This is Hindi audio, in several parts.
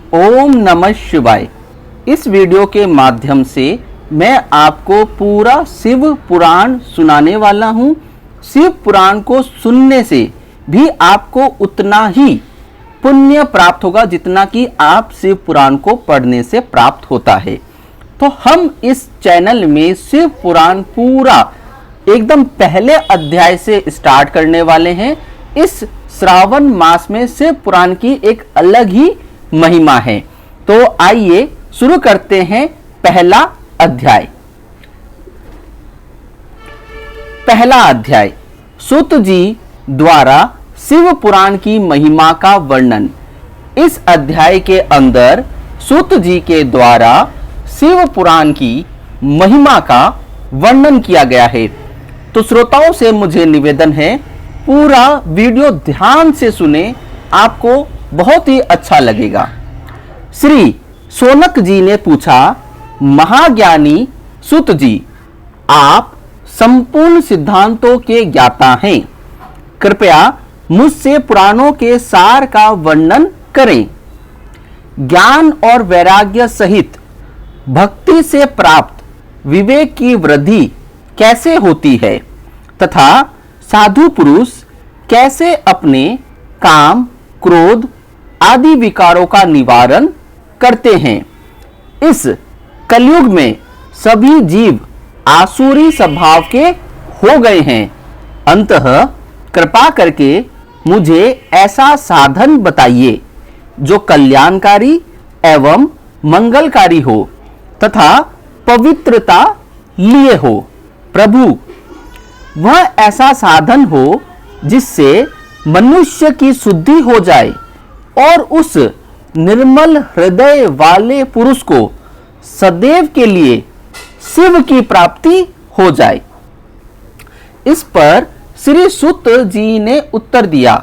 ओम नमः शिवाय। इस वीडियो के माध्यम से मैं आपको पूरा शिव पुराण सुनाने वाला हूँ। शिव पुराण को सुनने से भी आपको उतना ही पुण्य प्राप्त होगा जितना कि आप शिव पुराण को पढ़ने से प्राप्त होता है। तो हम इस चैनल में शिव पुराण पूरा एकदम पहले अध्याय से स्टार्ट करने वाले हैं। इस श्रावण मास में शिव पुराण की एक अलग ही महिमा है। तो आइए शुरू करते हैं पहला अध्याय। पहला अध्याय सूत जी द्वारा शिव पुराण की महिमा का वर्णन। इस अध्याय के अंदर सूत जी के द्वारा शिव पुराण की महिमा का वर्णन किया गया है। तो श्रोताओं से मुझे निवेदन है, पूरा वीडियो ध्यान से सुने, आपको बहुत ही अच्छा लगेगा। श्री सोनक जी ने पूछा, महाज्ञानी सूत जी, आप संपूर्ण सिद्धांतों के ज्ञाता हैं, कृपया मुझसे पुराणों के सार का वर्णन करें। ज्ञान और वैराग्य सहित भक्ति से प्राप्त विवेक की वृद्धि कैसे होती है तथा साधु पुरुष कैसे अपने काम, क्रोध आदि विकारों का निवारण करते हैं। इस कलयुग में सभी जीव आसुरी स्वभाव के हो गए हैं। अंतः कृपा करके मुझे ऐसा साधन बताइए जो कल्याणकारी एवं मंगलकारी हो तथा पवित्रता लिए हो। प्रभु, वह ऐसा साधन हो जिससे मनुष्य की शुद्धि हो जाए और उस निर्मल हृदय वाले पुरुष को सदैव के लिए शिव की प्राप्ति हो जाए। इस पर श्री सूत जी ने उत्तर दिया,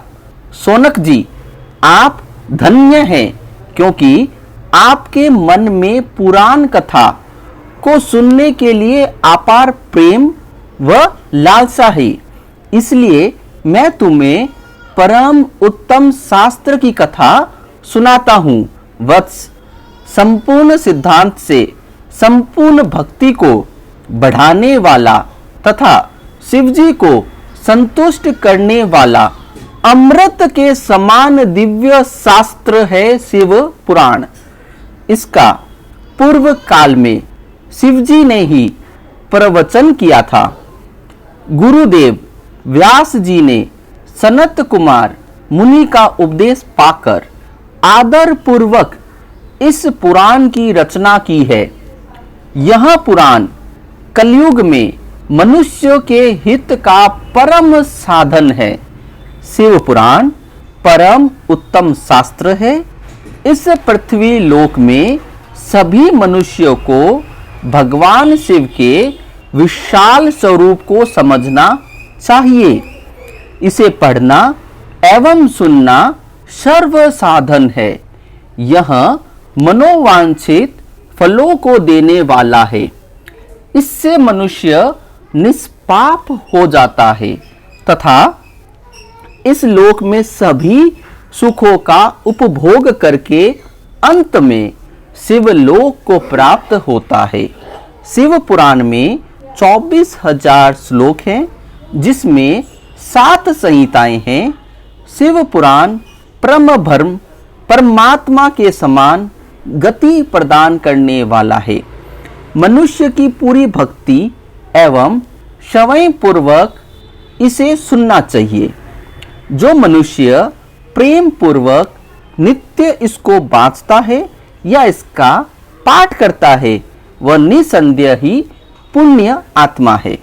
सोनक जी, आप धन्य हैं, क्योंकि आपके मन में पुराण कथा को सुनने के लिए अपार प्रेम व लालसा है। इसलिए मैं तुम्हें परम उत्तम शास्त्र की कथा सुनाता हूँ। वत्स, संपूर्ण सिद्धांत से संपूर्ण भक्ति को बढ़ाने वाला तथा शिवजी को संतुष्ट करने वाला अमृत के समान दिव्य शास्त्र है शिव पुराण। इसका पूर्व काल में शिवजी ने ही प्रवचन किया था। गुरुदेव व्यास जी ने सनत कुमार मुनि का उपदेश पाकर आदर पूर्वक इस पुराण की रचना की है। यह पुराण कलयुग में मनुष्य के हित का परम साधन है। शिव पुराण परम उत्तम शास्त्र है। इस पृथ्वी लोक में सभी मनुष्यों को भगवान शिव के विशाल स्वरूप को समझना चाहिए। इसे पढ़ना एवं सुनना सर्व साधन है। यह मनोवांछित फलों को देने वाला है। इससे मनुष्य निष्पाप हो जाता है तथा इस लोक में सभी सुखों का उपभोग करके अंत में शिवलोक को प्राप्त होता है। शिव पुराण में 24,000 श्लोक हैं, जिसमें 7 संहिताएं हैं। शिव पुराण परम भ्रम परमात्मा के समान गति प्रदान करने वाला है। मनुष्य की पूरी भक्ति एवं श्रवण पूर्वक इसे सुनना चाहिए। जो मनुष्य प्रेम पूर्वक नित्य इसको बाँचता है या इसका पाठ करता है, वह निसंदेह ही पुण्य आत्मा है।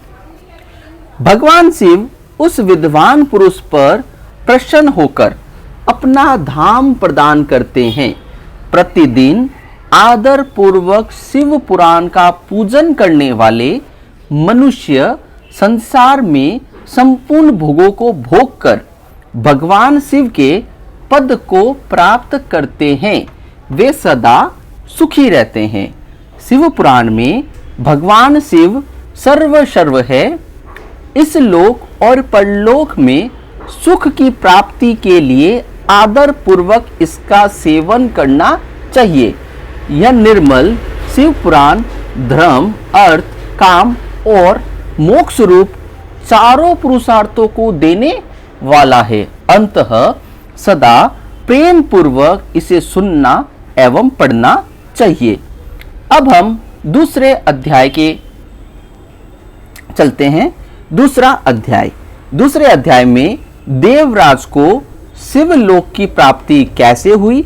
भगवान शिव उस विद्वान पुरुष पर प्रसन्न होकर अपना धाम प्रदान करते हैं। प्रतिदिन आदर पूर्वक शिव पुराण का पूजन करने वाले मनुष्य संसार में संपूर्ण भोगों को भोग कर भगवान शिव के पद को प्राप्त करते हैं। वे सदा सुखी रहते हैं। शिव पुराण में भगवान शिव सर्व है। इस लोक और परलोक में सुख की प्राप्ति के लिए आदर पूर्वक इसका सेवन करना चाहिए। यह निर्मल शिव पुराण धर्म, अर्थ, काम और मोक्ष रूप चारों पुरुषार्थों को देने वाला है। अंततः सदा प्रेम पूर्वक इसे सुनना एवं पढ़ना चाहिए। अब हम दूसरे अध्याय के चलते हैं। दूसरा अध्याय, दूसरे अध्याय में देवराज को शिवलोक की प्राप्ति कैसे हुई,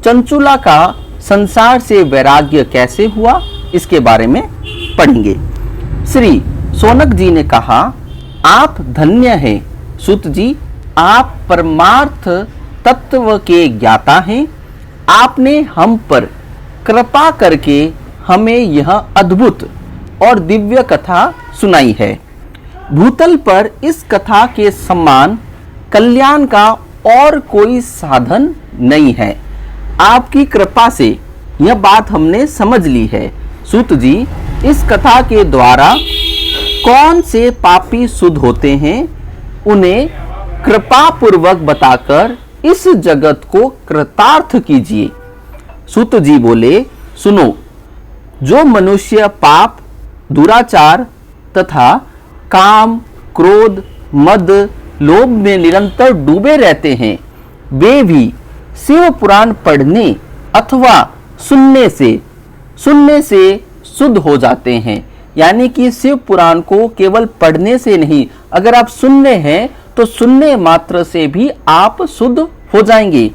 चंचुला का संसार से वैराग्य कैसे हुआ, इसके बारे में पढ़ेंगे। श्री सोनक जी ने कहा, आप धन्य हैं सुत जी, आप परमार्थ तत्व के ज्ञाता हैं। आपने हम पर कृपा करके हमें यह अद्भुत और दिव्य कथा सुनाई है। भूतल पर इस कथा के समान कल्याण का और कोई साधन नहीं है। आपकी कृपा से यह बात हमने समझ ली है। सूत जी, इस कथा के द्वारा कौन से पापी शुद्ध होते हैं, उन्हें कृपा पूर्वक बताकर इस जगत को कृतार्थ कीजिए। सूत जी बोले, सुनो, जो मनुष्य पाप, दुराचार तथा काम, क्रोध, मद, लोभ में निरंतर डूबे रहते हैं, वे भी शिव पुराण पढ़ने अथवा सुनने से शुद्ध हो जाते हैं। यानी कि शिव पुराण को केवल पढ़ने से नहीं, अगर आप सुनने हैं तो सुनने मात्र से भी आप शुद्ध हो जाएंगे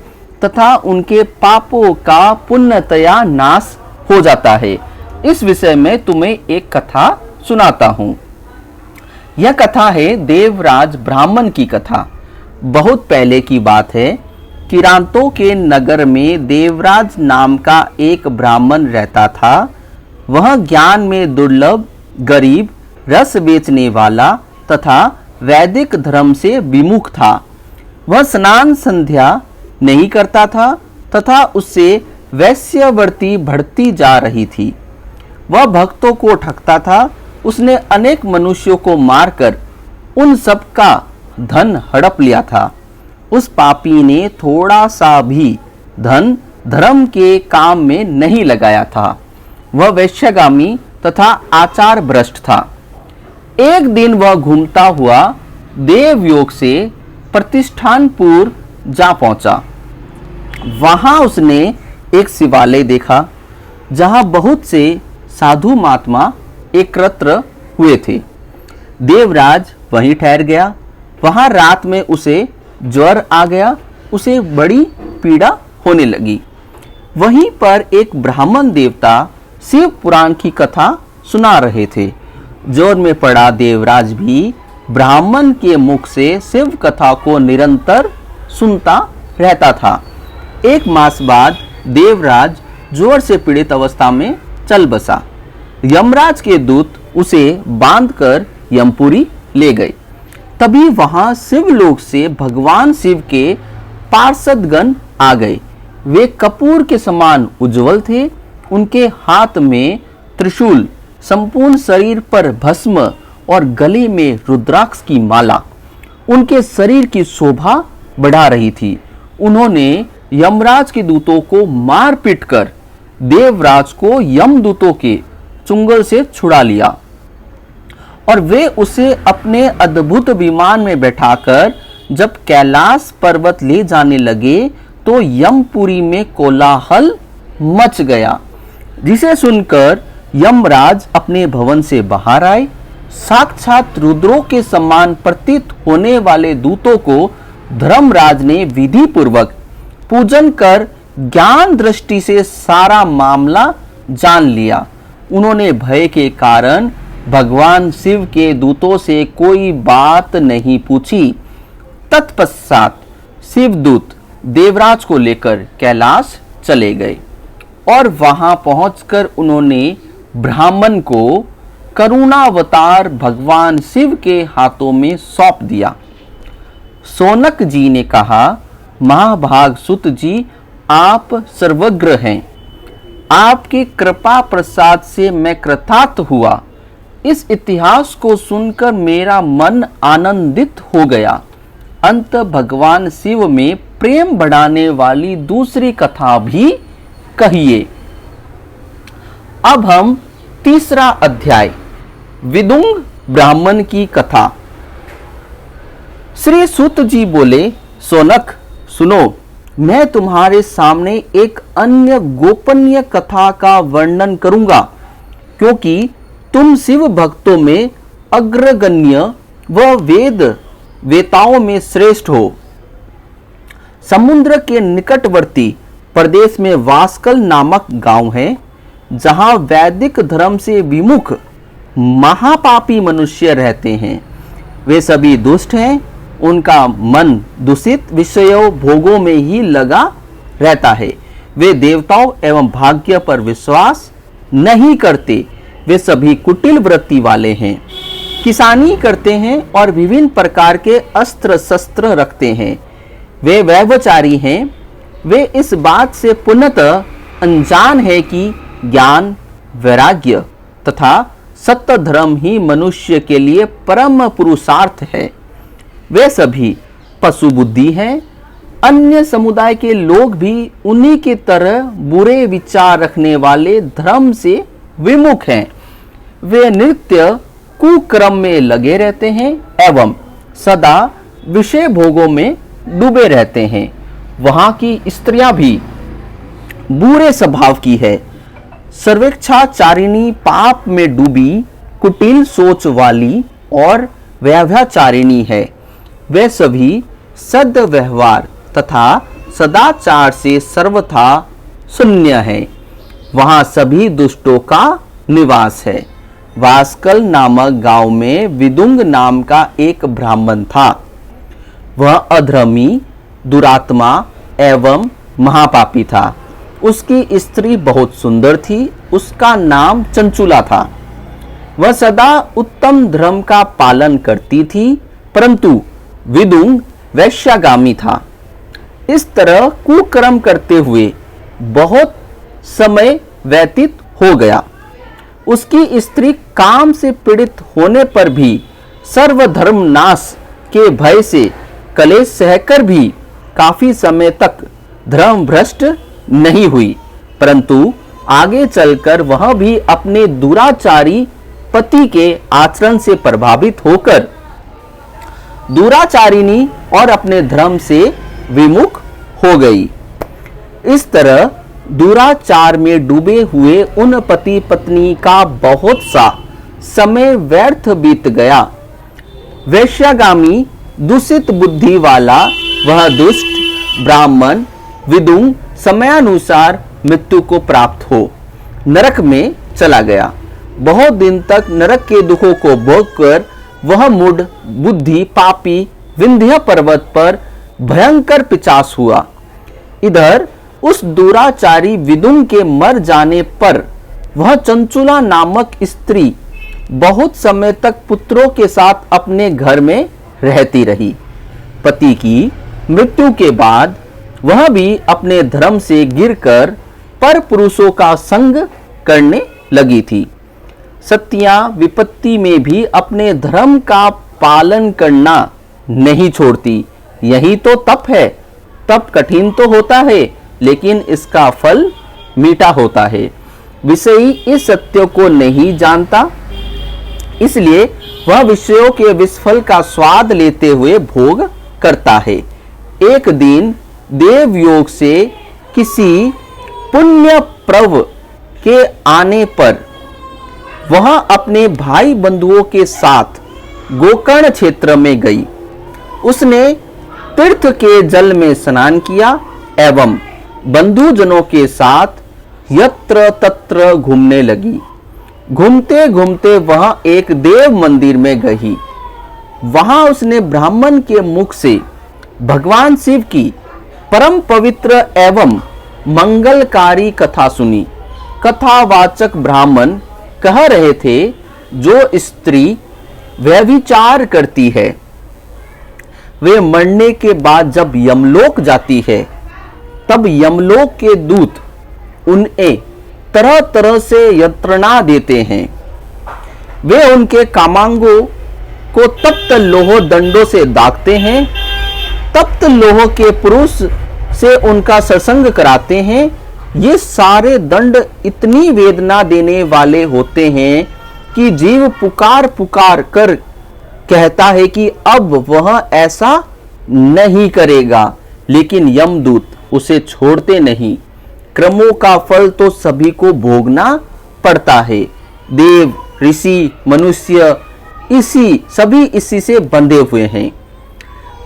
तथा उनके पापों का पुण्यतया नाश हो जाता है। इस विषय में तुम्हें एक कथा सुनाता हूं। यह कथा है देवराज ब्राह्मण की कथा। बहुत पहले की बात है। किरांतों के नगर में देवराज नाम का एक ब्राह्मण रहता था। वह ज्ञान में दुर्लभ, गरीब, रस बेचने वाला तथा वैदिक धर्म से विमुख था। वह स्नान संध्या नहीं करता था तथा उससे वैश्यवृत्ति बढ़ती जा रही थी। वह भक्तों को ठगता था। उसने अनेक मनुष्यों को मारकर उन सब का धन हड़प लिया था। उस पापी ने थोड़ा सा भी धन धर्म के काम में नहीं लगाया था। वह वैश्यगामी तथा आचार भ्रष्ट था। एक दिन वह घूमता हुआ देवयोग से प्रतिष्ठानपुर जा पहुंचा। वहां उसने एक शिवालय देखा जहां बहुत से साधु महात्मा एकत्र हुए थे। देवराज वहीं ठहर गया। वहां रात में उसे ज्वर आ गया। उसे बड़ी पीड़ा होने लगी। वहीं पर एक ब्राह्मण देवता शिव पुराण की कथा सुना रहे थे। ज्वर में पड़ा देवराज भी ब्राह्मण के मुख से शिव कथा को निरंतर सुनता रहता था। एक मास बाद देवराज ज्वर से पीड़ित अवस्था में चल बसा। यमराज के दूत उसे बांधकर यमपुरी ले गए। तभी वहां शिवलोक से भगवान शिव के पार्षदगण आ गए। वे कपूर के समान उज्जवल थे। उनके हाथ में त्रिशूल, संपूर्ण शरीर पर भस्म और गले में रुद्राक्ष की माला उनके शरीर की शोभा बढ़ा रही थी। उन्होंने यमराज के दूतों को मार पीट कर देवराज को यमदूतों के चुंगल से छुड़ा लिया और वे उसे अपने अद्भुत विमान में बैठाकर जब कैलाश पर्वत ले जाने लगे तो यमपुरी में कोलाहल मच गया, जिसे सुनकर यमराज अपने भवन से बाहर आए। साक्षात रुद्रों के समान प्रतीत होने वाले दूतों को धर्मराज ने विधि पूर्वक पूजन कर ज्ञान दृष्टि से सारा मामला जान लिया। उन्होंने भय के कारण भगवान शिव के दूतों से कोई बात नहीं पूछी। तत्पश्चात शिवदूत देवराज को लेकर कैलाश चले गए और वहां पहुंचकर उन्होंने ब्राह्मण को करुणावतार भगवान शिव के हाथों में सौंप दिया। सोनक जी ने कहा, महाभाग सुत जी, आप सर्वज्ञ हैं। आपकी कृपा प्रसाद से मैं कृतार्थ हुआ। इस इतिहास को सुनकर मेरा मन आनंदित हो गया। अंत भगवान शिव में प्रेम बढ़ाने वाली दूसरी कथा भी कहिए। अब हम तीसरा अध्याय विदुंग ब्राह्मण की कथा। श्री सूत जी बोले, सोनक सुनो, मैं तुम्हारे सामने एक अन्य गोपनीय कथा का वर्णन करूंगा, क्योंकि तुम शिव भक्तों में अग्रगण्य व वेताओं में श्रेष्ठ हो। समुद्र के निकटवर्ती प्रदेश में वास्कल नामक गांव है, जहां वैदिक धर्म से विमुख महापापी मनुष्य रहते हैं। वे सभी दुष्ट हैं, उनका मन दूषित विषयों भोगों में ही लगा रहता है। वे देवताओं एवं भाग्य पर विश्वास नहीं करते। वे सभी कुटिल वृत्ति वाले हैं, किसानी करते हैं और विभिन्न प्रकार के अस्त्र शस्त्र रखते हैं। वे व्यभिचारी हैं। वे इस बात से पूर्णतः अनजान है कि ज्ञान, वैराग्य तथा सत्य धर्म ही मनुष्य के लिए परम पुरुषार्थ है। वे सभी पशु बुद्धि हैं। अन्य समुदाय के लोग भी उन्हीं की तरह बुरे विचार रखने वाले धर्म से विमुख हैं। वे नित्य कुक्रम में लगे रहते हैं एवं सदा विषय भोगों में डूबे रहते हैं। वहां की स्त्रियां भी बुरे स्वभाव की है, सर्वेक्षाचारिणी, पाप में डूबी, कुटिल सोच वाली और व्यभिचारिणी है। वे सभी सद्व्यवहार तथा सदाचार से सर्वथा शून्य है। वहां सभी दुष्टों का निवास है। वास्कल नामक गांव में विदुंग नाम का एक ब्राह्मण था। वह अधर्मी, दुरात्मा एवं महापापी था। उसकी स्त्री बहुत सुंदर थी। उसका नाम चंचुला था। वह सदा उत्तम धर्म का पालन करती थी, परंतु विदुंग वैश्यागामी था। इस तरह कुकर्म करते हुए बहुत समय व्यतीत हो गया। उसकी स्त्री काम से पीड़ित होने पर भी सर्वधर्म नाश के भय से कलेश सहकर भी काफी समय तक धर्म भ्रष्ट नहीं हुई, परंतु आगे चलकर वह भी अपने दुराचारी पति के आचरण से प्रभावित होकर दुराचारिणी और अपने धर्म से विमुख हो गई। इस तरह दुराचार में डूबे हुए उन पति पत्नी का बहुत सा समय व्यर्थ बीत गया। वैश्यागामी दूषित बुद्धि वाला वह दुष्ट ब्राह्मण विदुंग समयानुसार मृत्यु को प्राप्त हो नरक में चला गया। बहुत दिन तक नरक के दुखों को भोगकर वह मूढ़ बुद्धि पापी विंध्य पर्वत पर भयंकर पिचास हुआ। इधर उस दुराचारी विदुंग के मर जाने पर वह चंचुला नामक स्त्री बहुत समय तक पुत्रों के साथ अपने घर में रहती रही। पति की मृत्यु के बाद वह भी अपने धर्म से गिरकर पर पुरुषों का संग करने लगी थी। सतियां विपत्ति में भी अपने धर्म का पालन करना नहीं छोड़ती। यही तो तप है। तप कठिन तो होता है, लेकिन इसका फल मीठा होता है। विषयी इस सत्य को नहीं जानता, इसलिए वह विषयों के विषफल का स्वाद लेते हुए भोग करता है। एक दिन देवयोग से किसी पुण्य पर्व के आने पर वह अपने भाई बंधुओं के साथ गोकर्ण क्षेत्र में गई। उसने तीर्थ के जल में स्नान किया एवं बंधुजनों के साथ यत्र तत्र घूमने लगी। घूमते घूमते वह एक देव मंदिर में गई। वहां उसने ब्राह्मण के मुख से भगवान शिव की परम पवित्र एवं मंगलकारी कथा सुनी। कथावाचक ब्राह्मण कह रहे थे, जो स्त्री व्यभिचार करती है वे मरने के बाद जब यमलोक जाती है, तब यमलोक के दूत उन्हें तरह तरह से यंत्रणा देते हैं। वे उनके कामांगों को तप्त लोह दंडों से दागते हैं। तप्त लोह के पुरुष से उनका सत्संग कराते हैं। ये सारे दंड इतनी वेदना देने वाले होते हैं कि जीव पुकार पुकार कर कहता है कि अब वह ऐसा नहीं करेगा, लेकिन यमदूत उसे छोड़ते नहीं। कर्मों का फल तो सभी को भोगना पड़ता है। देव, ऋषि, मनुष्य सभी इसी से बंधे हुए हैं।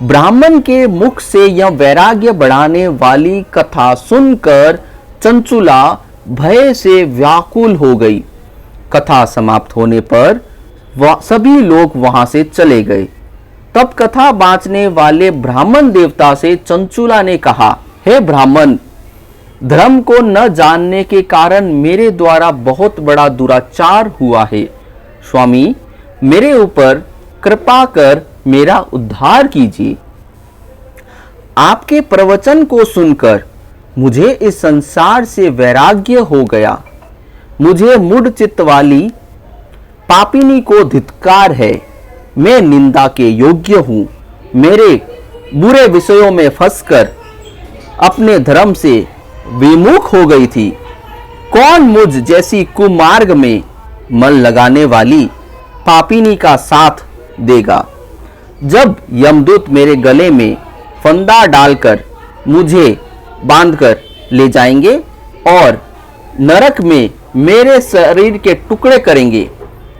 ब्राह्मण के मुख से यह वैराग्य बढ़ाने वाली कथा सुनकर चंचुला भय से व्याकुल हो गई। कथा समाप्त होने पर सभी लोग वहां से चले गए। तब कथा बांचने वाले ब्राह्मण देवता से चंचुला ने कहा, हे ब्राह्मण, धर्म को न जानने के कारण मेरे द्वारा बहुत बड़ा दुराचार हुआ है। स्वामी, मेरे ऊपर कृपा कर मेरा उद्धार कीजिए। आपके प्रवचन को सुनकर मुझे इस संसार से वैराग्य हो गया। मुझे मूढ़ चित्त वाली पापिनी को धिक्कार है। मैं निंदा के योग्य हूं। मेरे बुरे विषयों में फंसकर अपने धर्म से विमुख हो गई थी। कौन मुझ जैसी कुमार्ग में मन लगाने वाली पापिनी का साथ देगा? जब यमदूत मेरे गले में फंदा डालकर मुझे बांधकर ले जाएंगे और नरक में मेरे शरीर के टुकड़े करेंगे,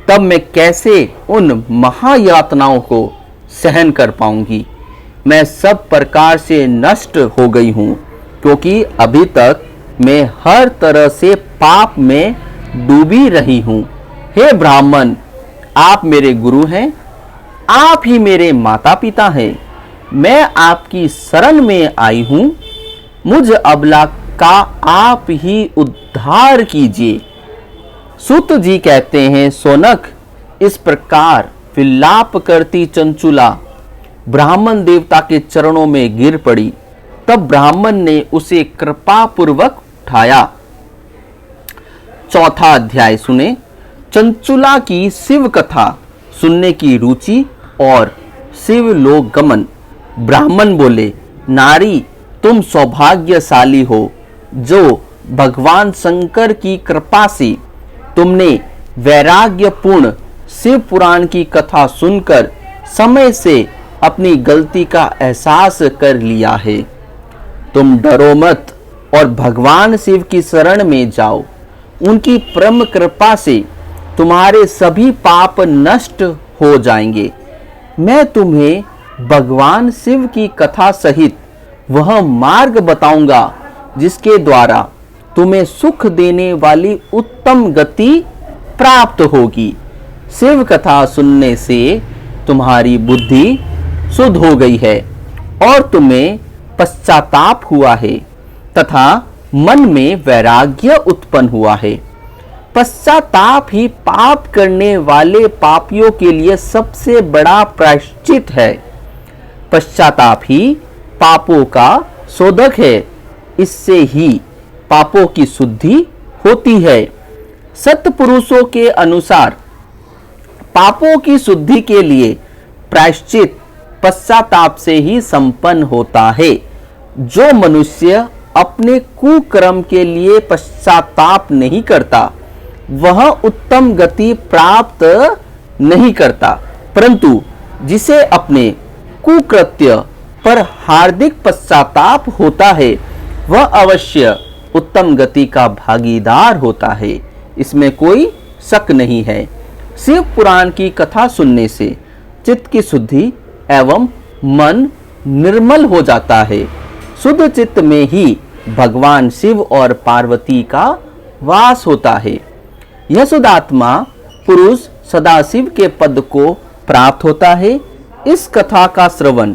तब मैं कैसे उन महायातनाओं को सहन कर पाऊंगी? मैं सब प्रकार से नष्ट हो गई हूं, क्योंकि अभी तक मैं हर तरह से पाप में डूबी रही हूं। हे ब्राह्मण, आप मेरे गुरु हैं, आप ही मेरे माता पिता हैं। मैं आपकी शरण में आई हूं। मुझ अबला का आप ही उद्धार कीजिए। सूत जी कहते हैं, सोनक, इस प्रकार विलाप करती चंचुला ब्राह्मण देवता के चरणों में गिर पड़ी। तब ब्राह्मण ने उसे कृपा पूर्वक उठाया। चौथा अध्याय सुने। चंचुला की शिव कथा सुनने की रुचि और शिव लोक गमन। ब्राह्मण बोले, नारी, तुम सौभाग्यशाली हो जो भगवान शंकर की कृपा से तुमने वैराग्यपूर्ण शिव पुराण की कथा सुनकर समय से अपनी गलती का एहसास कर लिया है। तुम डरो मत और भगवान शिव की शरण में जाओ। उनकी परम कृपा से तुम्हारे सभी पाप नष्ट हो जाएंगे। मैं तुम्हें भगवान शिव की कथा सहित वह मार्ग बताऊंगा जिसके द्वारा तुम्हें सुख देने वाली उत्तम गति प्राप्त होगी। शिव कथा सुनने से तुम्हारी बुद्धि शुद्ध हो गई है और तुम्हें पश्चाताप हुआ है तथा मन में वैराग्य उत्पन्न हुआ है। पश्चाताप ही पाप करने वाले पापियों के लिए सबसे बड़ा प्रायश्चित है। पश्चाताप ही पापों का शोधक है। इससे ही पापों की शुद्धि होती है। सत्पुरुषों के अनुसार पापों की शुद्धि के लिए प्रायश्चित पश्चाताप से ही संपन्न होता है। जो मनुष्य अपने कुकर्म के लिए पश्चाताप नहीं करता वह उत्तम गति प्राप्त नहीं करता, परंतु जिसे अपने कुकृत्य पर हार्दिक पश्चाताप होता है वह अवश्य उत्तम गति का भागीदार होता है। इसमें कोई शक नहीं है। शिव पुराण की कथा सुनने से चित्त की शुद्धि एवं मन निर्मल हो जाता है। शुद्ध चित्त में ही भगवान शिव और पार्वती का वास होता है। यह शुद्धात्मा पुरुष सदाशिव के पद को प्राप्त होता है। इस कथा का श्रवण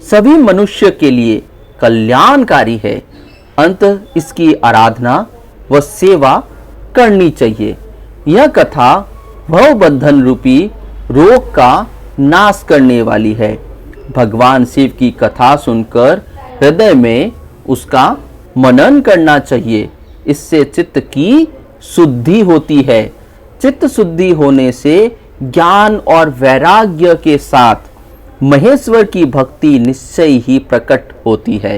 सभी मनुष्य के लिए कल्याणकारी है। अंत इसकी आराधना व सेवा करनी चाहिए। यह कथा भवबंधन रूपी रोग का नाश करने वाली है। भगवान शिव की कथा सुनकर हृदय में उसका मनन करना चाहिए। इससे चित्त की शुद्धि होती है। चित्त शुद्धि होने से ज्ञान और वैराग्य के साथ महेश्वर की भक्ति निश्चय ही प्रकट होती है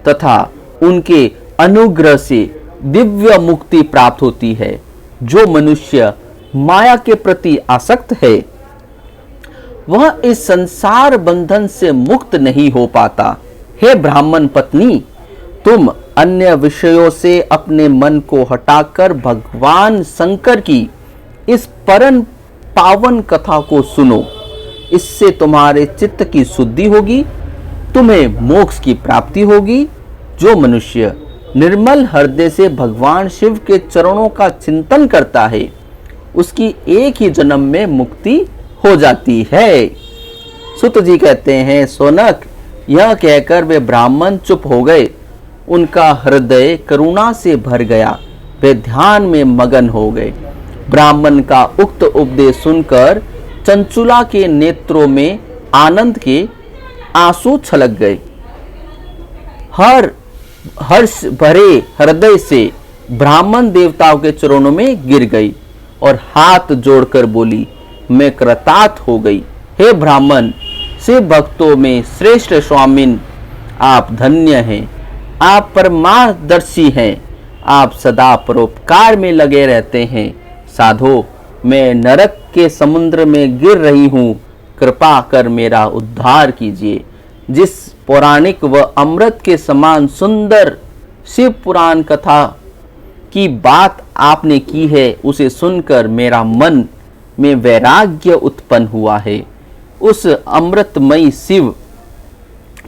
तथा उनके अनुग्रह से दिव्य मुक्ति प्राप्त होती है। जो मनुष्य माया के प्रति आसक्त है वह इस संसार बंधन से मुक्त नहीं हो पाता। हे ब्राह्मण पत्नी, तुम अन्य विषयों से अपने मन को हटाकर भगवान शंकर की इस परम पावन कथा को सुनो। इससे तुम्हारे चित्त की शुद्धि होगी, तुम्हें मोक्ष की प्राप्ति होगी। जो मनुष्य निर्मल हृदय से भगवान शिव के चरणों का चिंतन करता है उसकी एक ही जन्म में मुक्ति हो जाती है। सुत जी कहते हैं, सोनक, यह कहकर वे ब्राह्मण चुप हो गए। उनका हृदय करुणा से भर गया, वे ध्यान में मगन हो गए। ब्राह्मण का उक्त उपदेश सुनकर चंचुला के नेत्रों में आनंद के आंसू छलक गए। हर्ष भरे हृदय से ब्राह्मण देवताओं के चरणों में गिर गई और हाथ जोड़कर बोली, मैं कृतार्थ हो गई। हे ब्राह्मण, शिव भक्तों में श्रेष्ठ स्वामिन, आप धन्य हैं, आप परमादर्शी हैं, आप सदा परोपकार में लगे रहते हैं। साधो, मैं नरक के समुद्र में गिर रही हूँ, कृपा कर मेरा उद्धार कीजिए। जिस पौराणिक व अमृत के समान सुंदर शिव पुराण कथा की बात आपने की है उसे सुनकर मेरा मन में वैराग्य उत्पन्न हुआ है। उस अमृतमयी शिव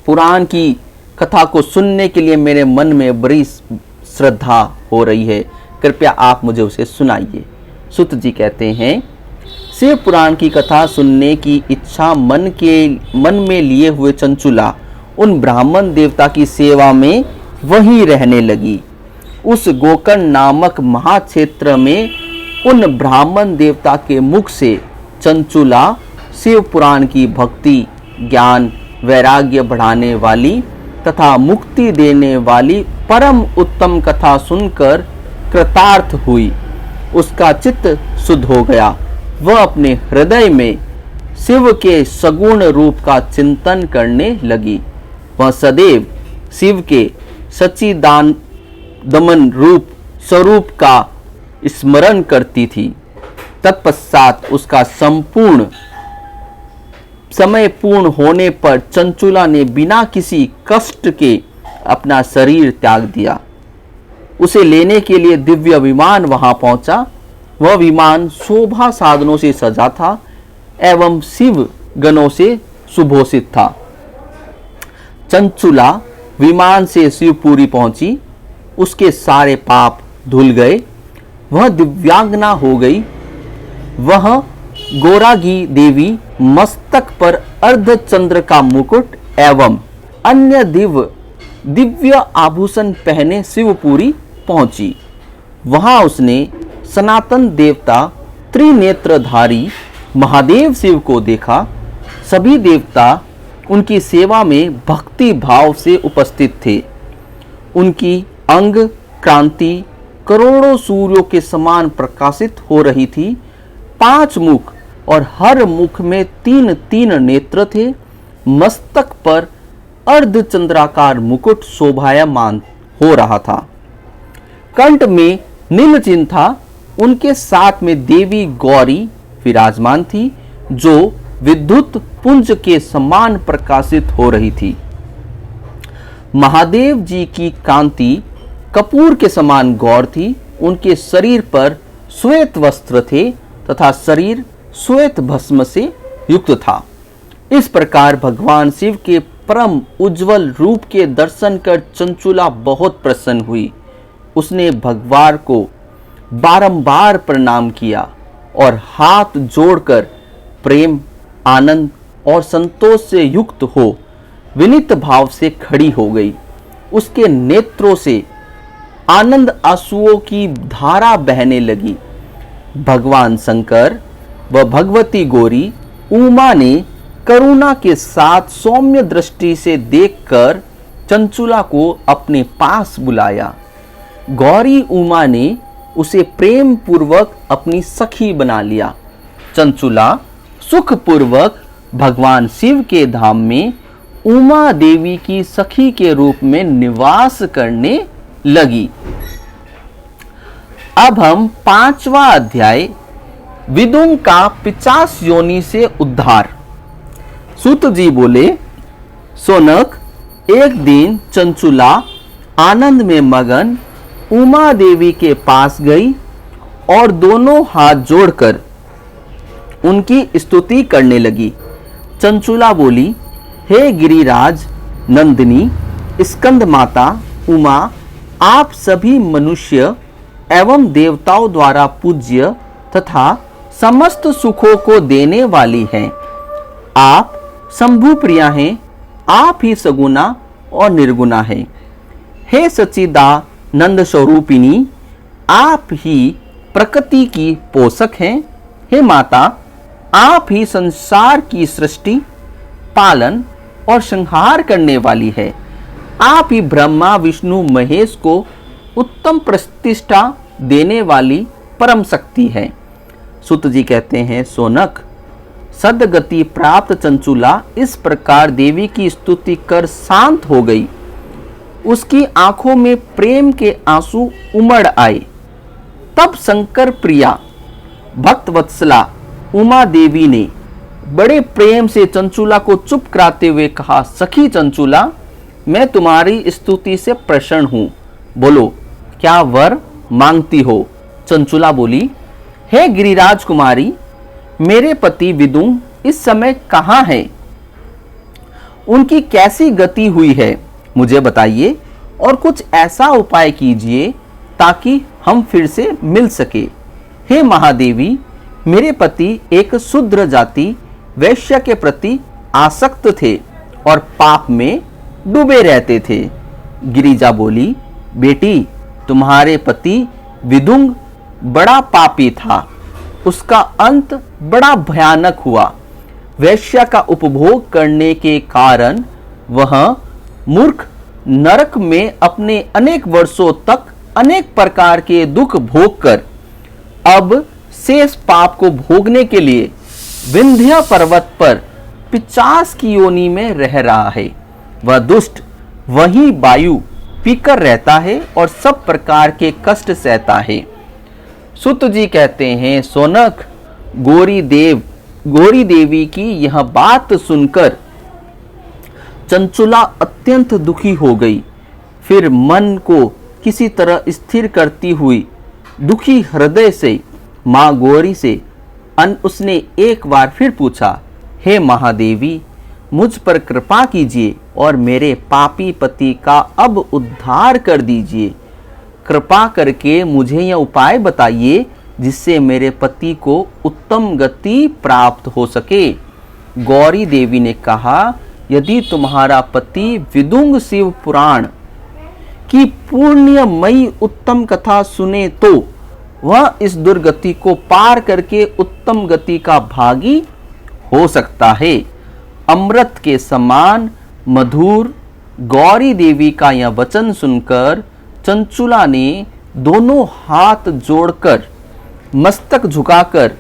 पुराण की कथा को सुनने के लिए मेरे मन में बड़ी श्रद्धा हो रही है, कृपया आप मुझे उसे सुनाइए। सुत जी कहते हैं, शिव पुराण की कथा सुनने की इच्छा मन में लिए हुए चंचुला उन ब्राह्मण देवता की सेवा में वहीं रहने लगी। उस गोकर्ण नामक महाक्षेत्र में उन ब्राह्मण देवता के मुख से चंचुला शिव पुराण की भक्ति, ज्ञान, वैराग्य बढ़ाने वाली तथा मुक्ति देने वाली परम उत्तम कथा सुनकर कृतार्थ हुई। उसका चित्त शुद्ध हो गया। वह अपने हृदय में शिव के सगुण रूप का चिंतन करने लगी। वह सदैव शिव के सच्चिदानंद रूप स्वरूप का स्मरण करती थी। तत्पश्चात उसका संपूर्ण समय पूर्ण होने पर चंचुला ने बिना किसी कष्ट के अपना शरीर त्याग दिया। उसे लेने के लिए दिव्य विमान वहां पहुंचा। वह विमान शोभा साधनों से सजा था एवं शिव गणों से सुभूषित था। चंचुला विमान से शिवपुरी पहुंची। उसके सारे पाप धुल गए। वह दिव्यांगना हो गई। वह गोरागी देवी मस्तक पर अर्धचंद्र का मुकुट एवं अन्य दिव्य आभूषण पहने शिवपुरी पहुंची। वहां उसने सनातन देवता त्रिनेत्रधारी महादेव शिव को देखा। सभी देवता उनकी सेवा में भक्ति भाव से उपस्थित थे। उनकी अंग क्रांति करोड़ों सूर्यों के समान प्रकाशित हो रही थी। 5 मुख और हर मुख में 3 नेत्र थे। मस्तक पर अर्धचंद्राकार मुकुट शोभायमान हो रहा था। कंठ में नील चिन्ह था। उनके साथ में देवी गौरी विराजमान थी जो विद्युत पुंज के समान प्रकाशित हो रही थी। महादेव जी की कांति कपूर के समान गौर थी। उनके शरीर पर श्वेत वस्त्र थे तथा शरीर श्वेत भस्म से युक्त था। इस प्रकार भगवान शिव के परम उज्जवल रूप के दर्शन कर चंचुला बहुत प्रसन्न हुई। उसने भगवान को बारंबार प्रणाम किया और हाथ जोड़कर प्रेम, आनंद और संतोष से युक्त हो विनीत भाव से खड़ी हो गई। उसके नेत्रों से आनंद आंसुओं की धारा बहने लगी। भगवान शंकर व भगवती गौरी उमा ने करुणा के साथ सौम्य दृष्टि से देखकर चंचुला को अपने पास बुलाया। गौरी उमा ने उसे प्रेम पूर्वक अपनी सखी बना लिया। चंचुला सुख पूर्वक भगवान शिव के धाम में उमा देवी की सखी के रूप में निवास करने लगी। अब हम 5वां अध्याय विदुम का 50 योनि से उद्धार। सूत जी बोले, सोनक, एक दिन चंचुला आनंद में मगन उमा देवी के पास गई और दोनों हाथ जोड़कर उनकी स्तुति करने लगी। चंचुला बोली, हे गिरिराज नंदिनी स्कंद माता उमा, आप सभी मनुष्य एवं देवताओं द्वारा पूज्य तथा समस्त सुखों को देने वाली हैं। आप शंभु प्रिया हैं, आप ही सगुना और निर्गुणा हैं। हे सच्चिदानंद स्वरूपिणी, आप ही प्रकृति की पोषक हैं। हे माता, आप ही संसार की सृष्टि, पालन और संहार करने वाली है। आप ही ब्रह्मा विष्णु महेश को उत्तम प्रतिष्ठा देने वाली परम शक्ति है। सुत जी कहते हैं, सोनक, सदगति प्राप्त चंचुला इस प्रकार देवी की स्तुति कर शांत हो गई। उसकी आंखों में प्रेम के आंसू उमड़ आए। तब शंकर प्रिया भक्त वत्सला उमा देवी ने बड़े प्रेम से चंचुला को चुप कराते हुए कहा, सखी चंचुला, मैं तुम्हारी स्तुति से प्रसन्न हूं। बोलो, क्या वर मांगती हो? चंचुला बोली, हे गिरिराज कुमारी, मेरे पति विदुम इस समय कहाँ हैं? उनकी कैसी गति हुई है मुझे बताइए और कुछ ऐसा उपाय कीजिए ताकि हम फिर से मिल सके। हे महादेवी, मेरे पति एक शूद्र जाति वैश्य के प्रति आसक्त थे और पाप में डूबे रहते थे। गिरिजा बोली, बेटी, तुम्हारे पति विदुंग बड़ा पापी था, उसका अंत बड़ा भयानक हुआ। वैश्य का उपभोग करने के कारण वह मूर्ख नरक में अपने अनेक वर्षों तक अनेक प्रकार के दुख भोग कर अब शेष पाप को भोगने के लिए विंध्य पर्वत पर 50 की योनि में रह रहा है। वह दुष्ट वही वायु पीकर रहता है और सब प्रकार के कष्ट सहता है। सुत जी कहते हैं, सोनक, गौरी देवी की यह बात सुनकर चंचुला अत्यंत दुखी हो गई। फिर मन को किसी तरह स्थिर करती हुई दुखी हृदय से मां गौरी से उसने एक बार फिर पूछा, हे महादेवी, मुझ पर कृपा कीजिए और मेरे पापी पति का अब उद्धार कर दीजिए। कृपा करके मुझे यह उपाय बताइए जिससे मेरे पति को उत्तम गति प्राप्त हो सके। गौरी देवी ने कहा, यदि तुम्हारा पति विदुंग शिव पुराण की पुण्यमयी उत्तम कथा सुने तो वह इस दुर्गति को पार करके उत्तम गति का भागी हो सकता है। अमृत के समान मधुर गौरी देवी का यह वचन सुनकर चंचुला ने दोनों हाथ जोड़कर मस्तक झुकाकर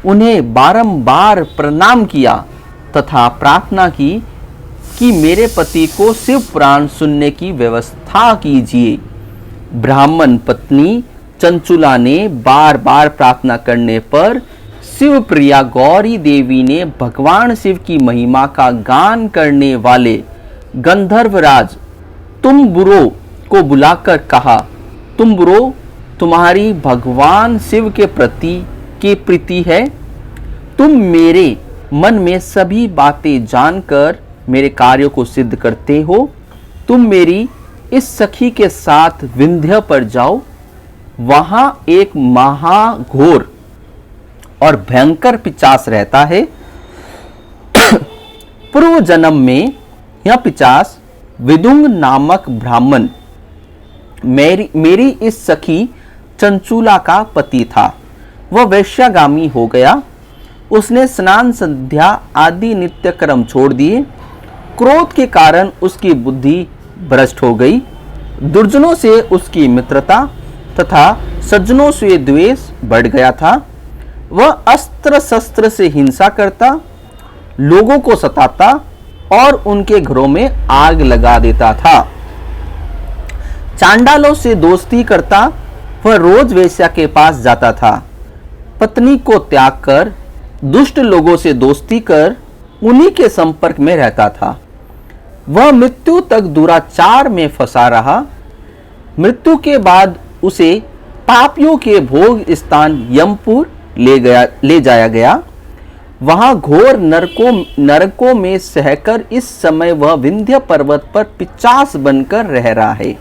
उन्हें बारंबार प्रणाम किया तथा प्रार्थना की कि मेरे पति को शिव पुराण सुनने की व्यवस्था कीजिए। ब्राह्मण पत्नी चंचुला ने बार बार प्रार्थना करने पर शिव प्रिया गौरी देवी ने भगवान शिव की महिमा का गान करने वाले गंधर्वराज तुम्बुरो को बुलाकर कहा, तुम्बुरो, तुम्हारी भगवान शिव के प्रति की प्रीति है? तुम मेरे मन में सभी बातें जानकर मेरे कार्यों को सिद्ध करते हो। तुम मेरी इस सखी के साथ विंध्य पर जाओ। वहां एक महाघोर और भयंकर पिशाच रहता है। पूर्व जन्म में यह पिशाच विदुंग नामक ब्राह्मण मेरी इस सखी चंचुला का पति था। वह वैश्यागामी हो गया। उसने स्नान संध्या आदि नित्य कर्म छोड़ दिए। क्रोध के कारण उसकी बुद्धि भ्रष्ट हो गई। दुर्जनों से उसकी मित्रता तथा सज्जनों से द्वेष बढ़ गया था। वह अस्त्र शस्त्र से हिंसा करता, लोगों को सताता और उनके घरों में आग लगा देता था। चांडालों से दोस्ती करता वह रोज वेश्या के पास जाता था। पत्नी को त्याग कर, दुष्ट लोगों से दोस्ती कर उन्हीं के संपर्क में रहता था। वह मृत्यु तक दुराचार में फंसा रहा। मृत्यु के बाद उसे पापियों के भोग स्थान यमपुर ले जाया गया। वहां घोर नरकों में सहकर इस समय वह विंध्य पर्वत पर पिशाच बनकर रह रहा है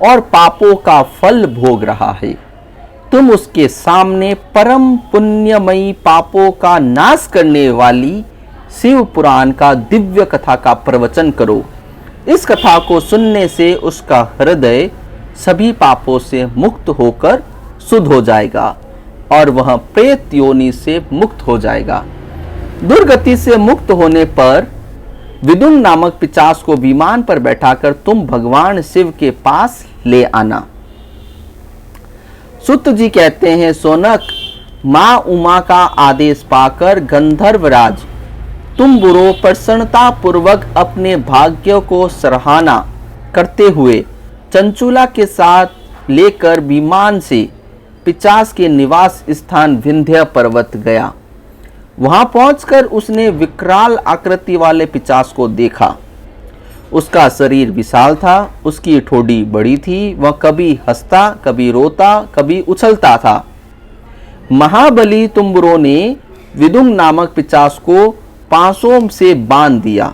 और पापों का फल भोग रहा है। तुम उसके सामने परम पुण्यमयी पापों का नाश करने वाली शिव पुराण का दिव्य कथा का प्रवचन करो। इस कथा को सुनने से उसका हृदय सभी पापों से मुक्त होकर शुद्ध हो जाएगा और वह प्रेत योनि से मुक्त हो जाएगा। दुर्गति से मुक्त होने पर विदुंग नामक पिशाच को विमान पर बैठाकर तुम भगवान शिव के पास ले आना। सुत जी कहते हैं, सोनक, मां उमा का आदेश पाकर गंधर्वराज तुम्बुरो प्रसन्नता पूर्वक अपने भाग्य को सराहना करते हुए चंचुला के साथ लेकर विमान से पिशाच के निवास स्थान विंध्य पर्वत गया। वहां पहुंचकर उसने विकराल आकृति वाले पिशाच को देखा। उसका शरीर विशाल था, उसकी ठोड़ी बड़ी थी। वह कभी हंसता, कभी रोता, कभी उछलता था। महाबली तुम्बुरो ने विदुंग नामक पिशाच को पांसों से बांध दिया।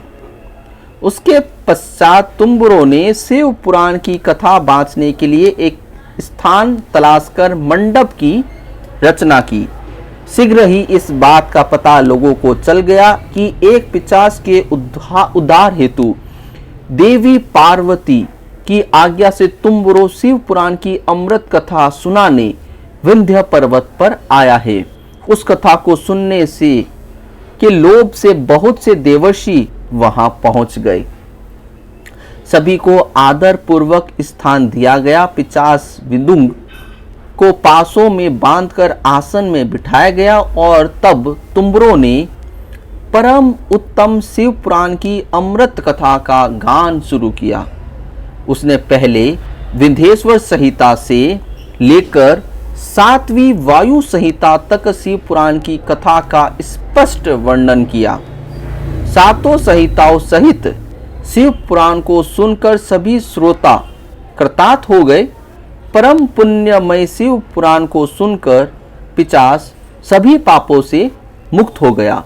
उसके पश्चात तुम्बुरो ने शिव पुराण की कथा बांचने के लिए एक स्थान तलाशकर मंडप की रचना की। शीघ्र ही इस बात का पता लोगों को चल गया कि एक पिशाच के उद्धार हेतु देवी पार्वती की आज्ञा से तुम्बुरो शिव पुराण की अमृत कथा सुनाने विंध्य पर्वत पर आया है। उस कथा को सुनने से के लोभ से बहुत से देवर्षि वहां पहुंच गए। सभी को आदर पूर्वक स्थान दिया गया। पिशाच विदुंग को पासों में बांधकर आसन में बिठाया गया और तब तुम्बुरो ने परम उत्तम शिव पुराण की अमृत कथा का गान शुरू किया। उसने पहले विंध्येश्वर संहिता से लेकर 7वीं वायु संहिता तक शिव पुराण की कथा का स्पष्ट वर्णन किया। 7 संहिताओं सहित शिव पुराण को सुनकर सभी श्रोता कृतार्थ हो गए। परम पुण्यमय शिव पुराण को सुनकर पिशाच सभी पापों से मुक्त हो गया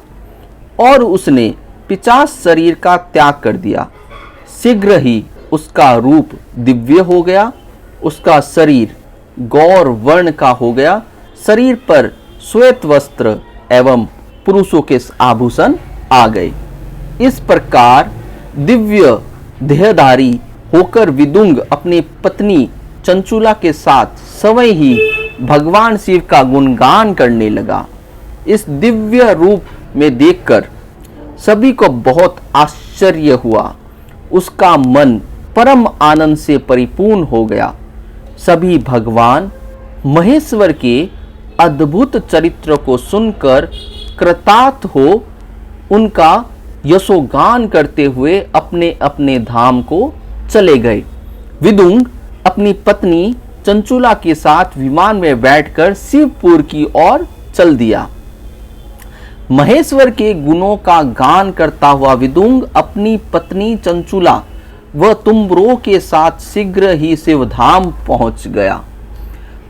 और उसने पिशाच शरीर का त्याग कर दिया। शीघ्र ही उसका रूप दिव्य हो गया। उसका शरीर गौर वर्ण का हो गया। शरीर पर श्वेत वस्त्र एवं पुरुषों के आभूषण आ गए। इस प्रकार दिव्य देहधारी होकर विदुंग अपनी पत्नी चंचुला के साथ स्वयं ही भगवान शिव का गुणगान करने लगा। इस दिव्य रूप में देखकर सभी को बहुत आश्चर्य हुआ। उसका मन परम आनंद से परिपूर्ण हो गया। सभी भगवान महेश्वर के अद्भुत चरित्र को सुनकर कृतार्थ हो उनका यशोगान करते हुए अपने अपने धाम को चले गए। विदुंग अपनी पत्नी चंचुला के साथ विमान में बैठकर शिवपुर की ओर चल दिया। महेश्वर के गुणों का गान करता हुआ विदुंग अपनी पत्नी चंचुला व तुम्बुरो के साथ शीघ्र ही शिवधाम पहुंच गया।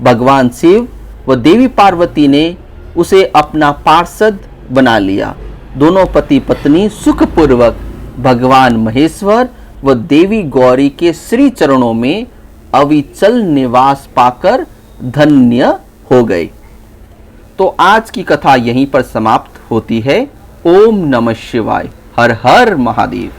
भगवान शिव व देवी पार्वती ने उसे अपना पार्षद बना लिया। दोनों पति पत्नी सुखपूर्वक भगवान महेश्वर व देवी गौरी के श्री चरणों में अविचल निवास पाकर धन्य हो गए। तो आज की कथा यहीं पर समाप्त होती है। ओम नमः शिवाय। हर हर महादेव।